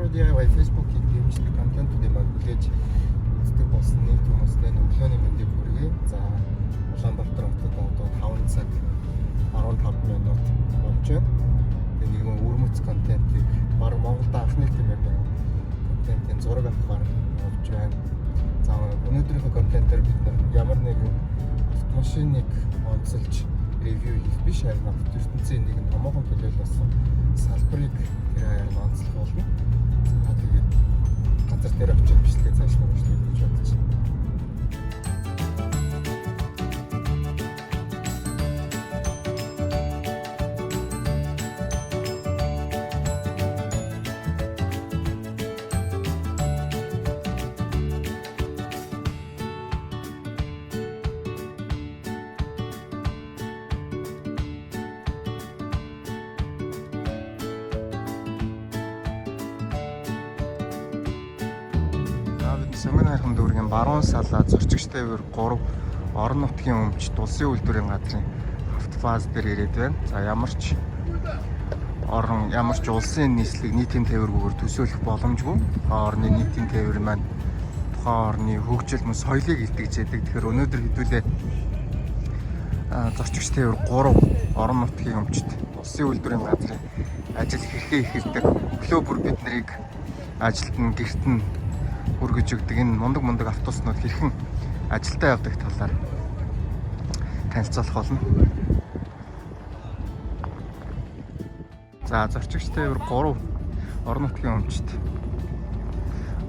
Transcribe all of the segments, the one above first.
DIY Facebook-ийг дэмждэг контентуудыг маань хүлээж үздэг болсон нийт хүмүүстэй өглөөний мэндийг хүргэе. За Улаанбаатар хотод одоо 5 цаг 15 минут болж байна. Тэгээ нэгэн өрмөц контентыг баруун Монголд анхны хэмжээний контентын зураг авахаар явж байна. За өнөөдрийнхөө контентээр бид ямар нэгэн автомашиныг онцолж ревю хийх биш, харин ертөнцийн нэгэн томоохон төлөөлсөн салбарыг тэр хаяар онцлох болно. За тэгээд газар дээр очиж бичлэгээ цааш нь үргэлжлүүлэх гэж бодож байна. Сумын хайрхан дүүргийн баруун салаа зорчигчтой өөр 3 орон нутгийн өмчт улсын үйлдвэрийн газрын автофаз дээр ирээд байна. За ямар ч улсын нийслэлийг нийтийн тээвэргүйгээр төсөөлөх боломжгүй. Тухайн орны нийтийн тээвэр маань тухайн орны хөгжил мөн соёлыг илтгэж яадаг. Тэгэхээр өнөөдөр хэдүүлээ зорчигч тээвэр 3 орон нутгийн өмчт улсын үйлдвэрийн газрын ажил хэрхээ эхэлдэг. Өглөө бүр бид нарыг ажилд нь гэрт нь хүргэж өгдөг энэ мундаг автобуснууд хэрхэн ажилдаа явдаг талаар танилцуулах болно. За зорчигч тээвэр 3 орон нутгийн өмчт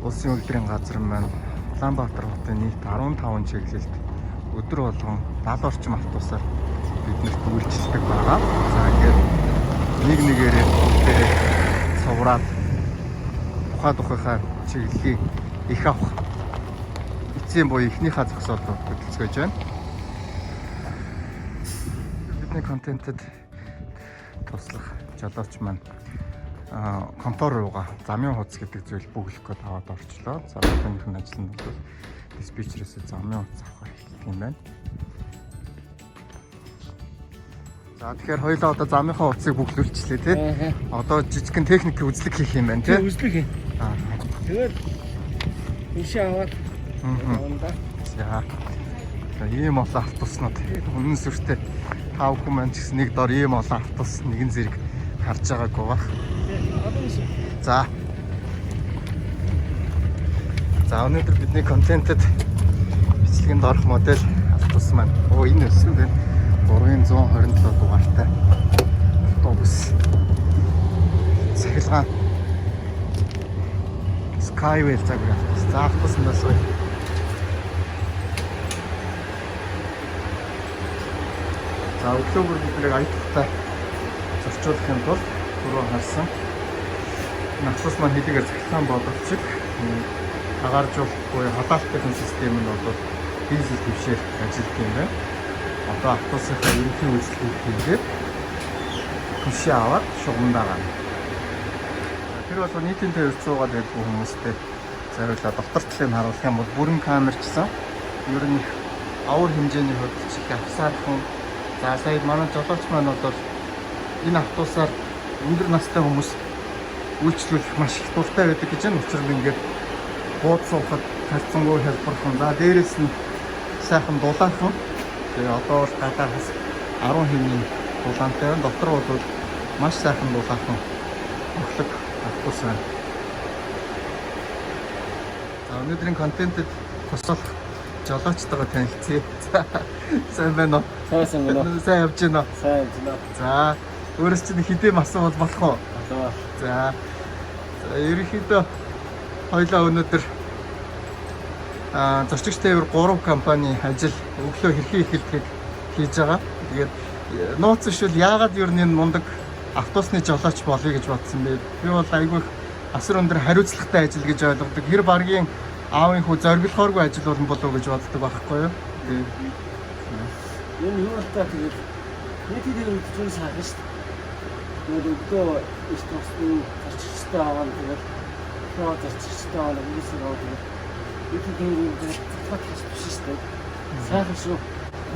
улсын үйлдвэрийн газар маань Улаанбаатар хотын нийт 15 чиглэлд өдөр болгон 70 орчим автобусаар биднэрт үйлчилдэг байгаа. За ингээд нэг нэгээрээ цувраад тухайхаа чиглэлийг их авах эцсийн буюу эхнийхээ зогсоолд хөдөлцгөөж байна. Бидний контентэд туслах жолооч маань контор руугаа замын хуудас гэдэг зүйл бүглэх гээд аваад орчлоо. За өөрийнх нь ажил нь бол диспетчерээс замын хуудас авахаар эхэлдэг юм байна. За тэгэхээр хоёулаа одоо замынхаа хуудсыг бүглүүлчихлээ тий. Одоо жижигхэн техник үзлэг хийх юм байна тий. Үзлэг хий. Тэгээд ишээ аваад за ийм олон автобуснууд үнэн сүртэй 5 хүн маань ч гэсэн нэг дор ийм олон автобус нэгэн зэрэг харж байгаагүй баг. За өнөөдөр бидний контентэд бичлэгэнд орох модель автобус маань энэ өссөн байна. 327 дугаартай автобус. Цахилгаан Skyway загвар автобус. За автобуснаас гоё. За өглөө бүр бидний аяталтай зорчуулахын тулд түрүү харсан автобус маань хэдийгээр цахилгаан боловч агааржуулах буюу хадалтын систем нь бол дизель твшээр ажилладаг юм байна. Одоо автобусынхаа ерөнхий үйлчлэгийг хийгээд түшээ аваад шугамдаа гарна. Тэр бол нийтийн тээвэр цуугаад байдаг хүмүүстэй зориулаад дотор талыг харуулах юм бол бүрэн камерчсан ер нь авар хэмжээний хөдөлчих авсаархан. За сая манай жолооч маань бол энэ автобусаар өндөр настай хүмүүс үйлчлүүлэх маш их дуртай байдаг гэж байна. Учир нь ингээд бууд суухад талцсангүй хэлбэрхэн. За дээрээс нь сайхан дулаахан. Тэгээ одоо бол гадаахаас 10 хэвний дулаантай байна. Дотор бол маш сайхан дулаахан өглөг автобус байна. За өнөөдрийн контентэд туслах жолоочтойгоо танилцъя. Сайн байна уу? сайн байна. Сайн явж байна уу? Сайн явж байна. За өөрөөс чинь хэдийн масан бол болох уу? Болоо. За ерөнхийдөө хоёлаа өнөөдөр зорчигч тээвэр 3 компани ажил өглөө хэрхэн эхэлдгийг хийж байгаа. Тэгээд нууц шил яагаад ер нь энэ мундаг автобусны жолооч болъё гэж бодсон бэ? Би бол айгүй асар өндөр хариуцлагатай ажил гэж ойлгодог. Тэр багийн аавын хүү зориглохооргүй ажил болон болов гэж боддог байхгүй юу? Энэ юу болтой тэгээд нийтийн дээр үзчихсэн сайхан шүү дээ. Тэгээд өглөө их тосны зорчигчтой аваад тэгээд хоо зорчигчтой аваад үгүйсээ аваад нийтийн дээр цацгат хийж шүү дээ. Сайхан шүү.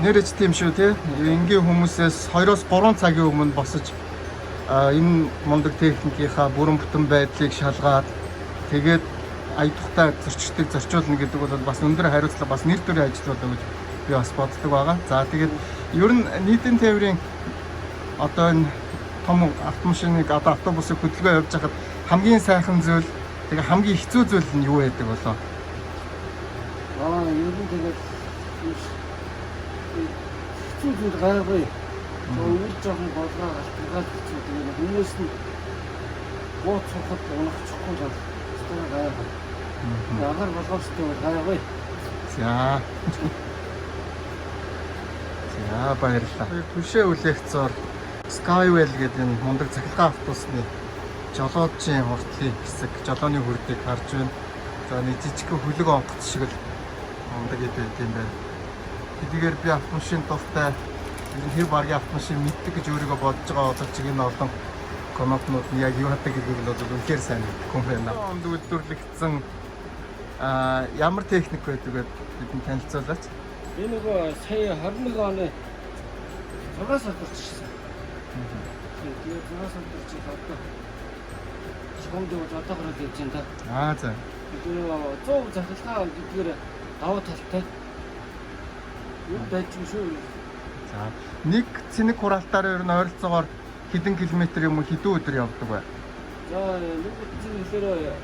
Нэрэж тийм шүү тий. Энгийн хүмүүсээс 2-3 цагийн өмнө босож энэ мундаг техникийнхаа бүрэн бүтэн байдлыг шалгаад Тэгээд аялахтай зөрчилтийг зорчуулна гэдэг бол бас өндөр хариуцлага бас нэр төрийн ажил болоо гэж би бас боддог байгаа. За тэгээд ер нь нийтийн тээврийн одоо энэ том автомашиныг одоо автобусыг хөдөлгөөн явуулж байхад хамгийн сайхан зүйл тэгээ хамгийн хэцүү зүйл нь юу байдаг болоо? Ер нь тэгээд хэцүү зүйл гайгүй. Өөр жоохон болгоо алтгаад хэцүү тэгээд хүмүүс нь бууц сухад унахчихгүй л өстой гайгүй. Агаар болгоостой гайгүй. За. За баярлалаа. Түшээ үлэхцээр Skywell гэдэг энэ мундаг цахилгаан автобусны жолоодчийн уртлын хэсэг, жолооны хүрдийг харж байна. За нэг жижигхэн хөлөг онгоц шиг л мундаг гэдэг юм байна. Хэдийгээр би автомашин дуртай хэр баргийн автомашин мэддэг гэж өөрийгөө бодож байгаа боловч энэ олон команднууд нь яг юу хатдаг гэдгийг бол үнэхээр сайн мэдгүй юм байна. Онд үйлдвэрлэгдсэн ямар техник байдаг вэ бидэнд танилцуулаач. Энэ нөгөө сая 21 оны 6 сард болчихсон. Тэгээд 6 сард болчих одоо шоунд одоогоор хийж байна да. За. Тэгээд 100 захилгаан гэдгээр даваа талтай. Юу дайчин шүү. За. Нэг цэник хураалтаар ер нь ойролцоогоор хэдэн километр юм уу хэдэн өдөр явдаг вэ? За нэг зүйлээр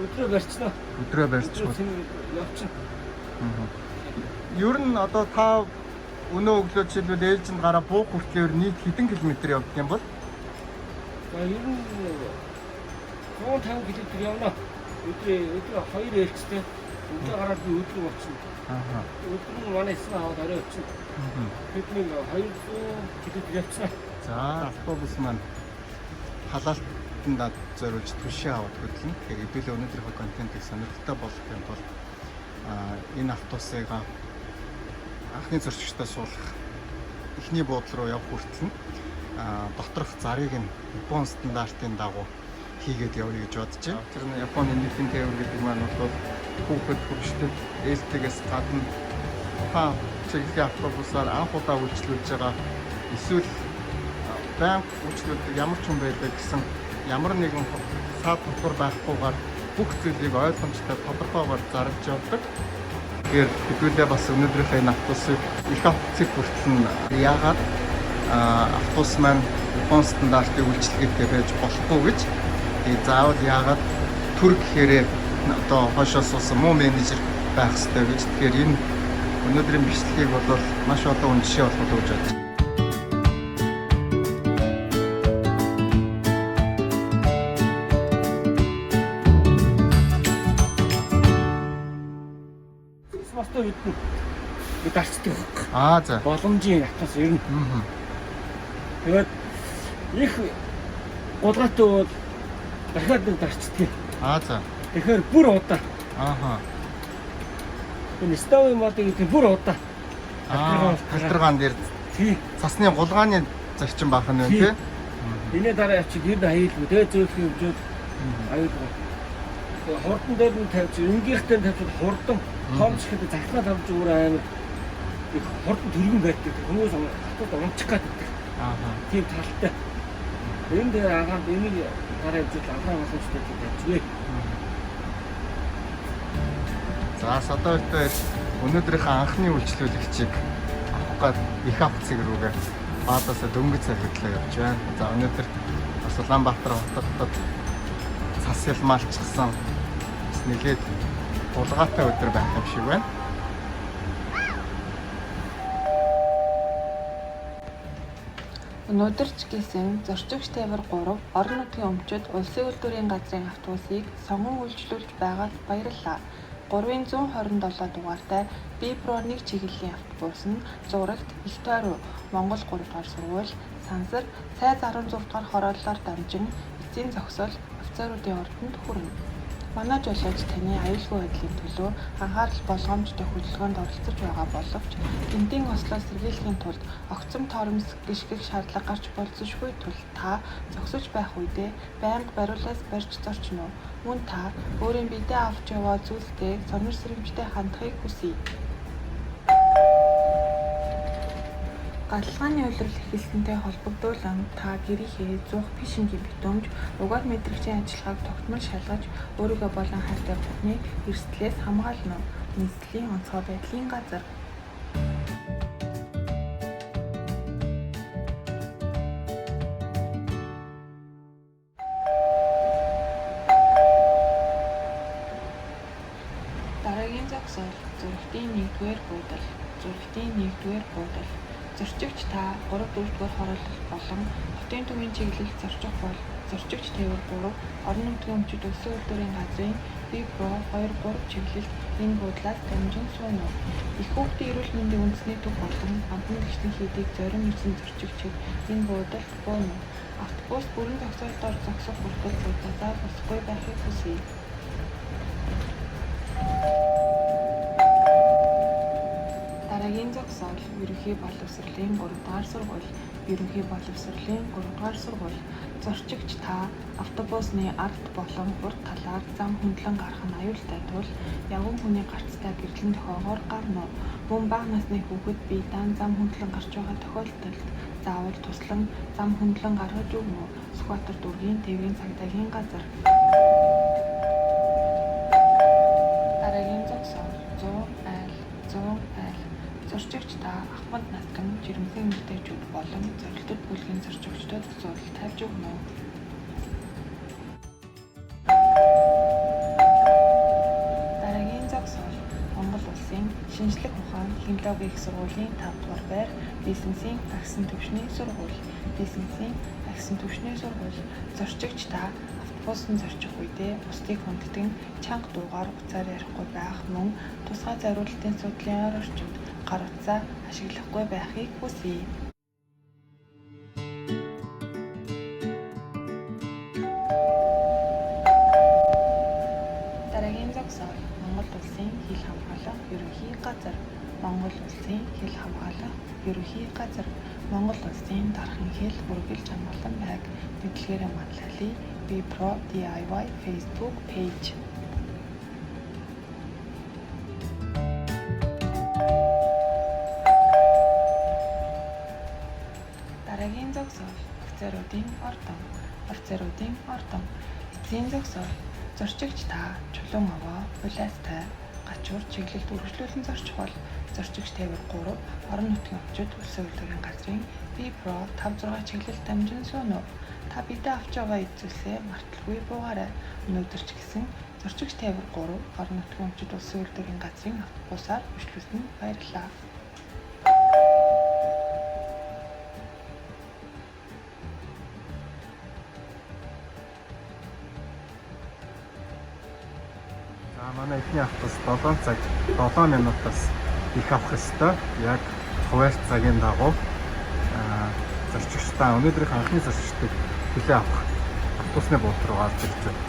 өдрөө барьчихна. Өдрөө барьчихвал явчихна. Ер нь одоо та өнөө өглөө жишээлбэл ээлжинд гараа буух хүртэл нийт хэдэн километр явдаг юм бол? За ер нь 150 км явна. Өдөр 2 ээлжтэй. Өдөр гараад би өдөр очино. Өдөр манай эсрэг аваад орой очино. Бидний 200 км явчихна. За автобус маань халаалтанд зориулж түшээ аваад хөдлөн. Тэгэхээр хэдүүлээ өнөөдрийнхөө контентыг сонирхолтой болгох юм бол энэ автобусыг анхны зөрчигчдөө суулгах эхний буудлын руу явах хүртэл доторх зарыг нь Японы стандартын дагуу хийгээд явъя гэж бодож байна. Тэр нь Японы нийтийн тээвэр гэдэг маань бол хүүхэд хөвгчдөд ээлжлэгээс гадна та чиглэлийн автобусаар анх удаа үйлчлүүлж байгаа эсвэл банк үйлчлүүлдэг ямар ч хүн байдаг гэсэн ямар нэгэн саад дотор байхгүйгээр бүх зүйлийг ойлгомжтой тодорхойгоор зарж явдаг. Тэгэхээр хэдүүлээ бас өнөөдрийнхээ энэ автобусыг их автобусыг хүртэл нь яагаад автобус маань Японы стандартын үйлчилгээтэй байж болохгүй гэж заавал яагаад төр гэхээр одоо хойшоо суусан муу менежер байх хэрэгтэй гэж. Тэгэхээр энэ өнөөдрийн бичлэгийг бол маш олон хүн жишээ болох гэж бодож байна. Дарчдаг. За. Боломжийн автобус ер нь. Тэгээд их гулгаатай бол дахиад нэг дарчдаг. За. Тэгэхээр бүр удаа. Энэ стави мод гэдэг бүр удаа. Талтргаан дээр цасны гулгааны зарчим баах нь тий. Эний дараа явчих ер нь аюулгүй тий зөөлөх юм жоод аюулгүй. Хурдан дээр нь тавьж энгийнхтэй тавьж хурдан томч гэдэг захлаа тавьж өөр аймаг хурдан төргөн байдаг. Хүмүүс хатад унчих гэдэг. Тийм талтай. Энэ дээр агаад энийг дараа явж авраа боломжтой тавьчихвээ. За садавтай өнөөдрийнхээ анхны үйлчлүүлэгчийг авах гээд их авцэг рүүгээ баадасаа дөнгөж цахиглаа явж байна. За өнөөдөр бас Улаанбаатар хотод цас ялмаалчихсан нэлээд булгаатай өдөр байх юм шиг байна. Өнөөдөр ч гэсэн зорчигч тээвэр 3 орон нутгийн өмчөд улсын үйлдвэрийн газрын автобусыг сонгон үйлчлүүлж байгаад баярлалаа. 327 дугаартай Бипро 1 чиглэлийн автобус нь Зурагт, Их Тойруу, Монгол 3 дугаар сургууль, Сансар, Сайз 16 дугаар хорооллоор дамжин эцсийн зогсол офицеруудын ордонд хүрнэ. Манай жолооч таны аюулгүй байдлын төлөө анхаарал болгоомжтой хөдөлгөөнд оролцож байгаа боловч эндийн ослоос сэргийлэхийн тулд огцом торомс гიშгэх шаардлага гарч болзошгүй тул та зогсож байх үедээ байнга бариулаас барьж зорчно. Мөн та өөрийн биедээ авч яваа зүйлстэй сонир сэрэмжтэй хандахыг хүсье. Гаралгааны улирал эхэлсэнтэй холбогдуулан та гэрийнхээ зуух фишингийн битүүмж угаал мэдрэгчийн ажиллагааг тогтмол шалгаж өөрийгөө болон хайртай бүхний эрсдлээс хамгаална. Нийслэлийн онцгой байдлын газар. Дараагийн зогсоол зурагтын 1-р буудал. Зурагтын 1-р буудал. Зорчигч та 3-4-р хороолол болон хотын төвийн чиглэл зорчих бол зорчигч тээвэр 3 орон нутгийн өмчит өссөн үйлдвэрийн газрын B-Pro 2-3 чиглэлд энэ буудлаас дамжин сууна. Их хүүхдийн эрүүл мэндийн үндэсний төв болон амтны гишүүн хийдийг зорин нэгэн зорчигчид энэ буудалд бууна. Автобус бүрэн зогсоолтоор зогсох хүртэл цуглаасаа босхгүй байхыг хүсье. Дараагийн зогсоол ерөнхий боловсролын 3-р сургууль. Ерөнхий боловсролын 3-р сургууль. Зорчигч та автобусны ард болон урд талаар зам хөндлөн гарах нь аюултай тул явган хүний гарцтай гэрлэн тохиогоор гарна. Мөн бага насны хүүхэд биедан зам хөндлөн гарч байгаа тохиолдолд заавал туслан зам хөндлөн гаргаж өгнө. Сүхбаатар дүүргийн тээврийн цагдаагийн газар. Дараагийн зогсоол 100 айл. Зорчигч та ахмад насган жирэмсэн эмэгтэйчүүд болон зорилттой бүлгийн зорчигчдод асуудал тавьж өгнө. Дараагийн зогсоол Монгол Улсын шинжлэх ухаан технологийн их сургуулийн 5-р байр бизнесийн агсан түвшний сургууль. Бизнесийн агсан түвшний сургууль. Зорчигч та автобусын зорчих үедээ бусдыг хүнддэг чанга дуугаар уцаар ярихгүй байх мөн тусгай зориулалтын судлаагаар орчимд гар утсаа ашиглахгүй байхыг хүсье. Дараагийн зогсоол Монгол Улсын хил хамгаалах ерөнхий газар. Монгол Улсын хил хамгаалах ерөнхий газар. Монгол Улсын дархан хил үргэлж хамгаалан байг мэдлэгээрээ манлайлъя. B-Pro DIY Facebook page. Дараагийн зогсоол офицеруудын ордон. Офицеруудын ордон. Эцсийн зогсоол зорчигч та чулуун овоо, булаастай, гачуур чиглэлд үргэлжлүүлэн зорчих бол зорчигч тээвэр 3 орон нутгийн өмчит улсын үйлдвэрийн газрын B-Pro 5-6 чиглэлд дамжин сууна. Та бидээ авч байгаа эзүүлсээ марталгүй буугаарай. Өнөөдөр ч гэсэн зорчигч тээвэр 3 орон нутгийн өмчит улсын үйлдвэрийн газрын автобусаар хөшлүүлсэн баярлалаа. Манай эхний автобус 7 цаг 7 минутаас их авах ёстой. Яг хуваарь цагийн дагуу зорчигчдаа өнөөдрийн анхны зорчигчдыг хүлээн авах автобусны буудлын руу гарч ирж байна.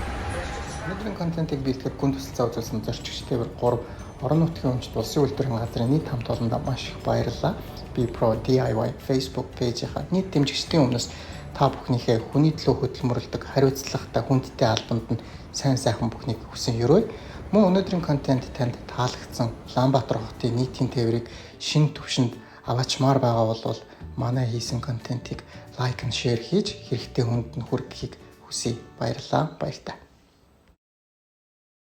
Өнөөдрийн контентыг биелдэхэд гүн туслалцаа үзүүлсэн зорчигч тээвэр 3 орон нутгийн өмчит улсын үйлдвэрийн газрын нийт хамт олондоо маш их баярлалаа. B-Pro DIY Facebook пэйжийнхаа нийт дэмжигчдийн өмнөөс та бүхнийхээ хүний төлөө хөдөлмөрлөдөг хариуцлагатай хүндтэй албанд нь сайн сайхан бүхнийг хүсэн ёрой. Мөн өнөөдрийн контент танд таалагдсан Улаанбаатар хотын нийтийн тээврийг шинэ түвшинд аваачмаар байгаа бол манай хийсэн контентыг лайк and share хийж хэрэгтэй хүнд нь хүргэхийг хүсье. Баярлалаа. Баяртай.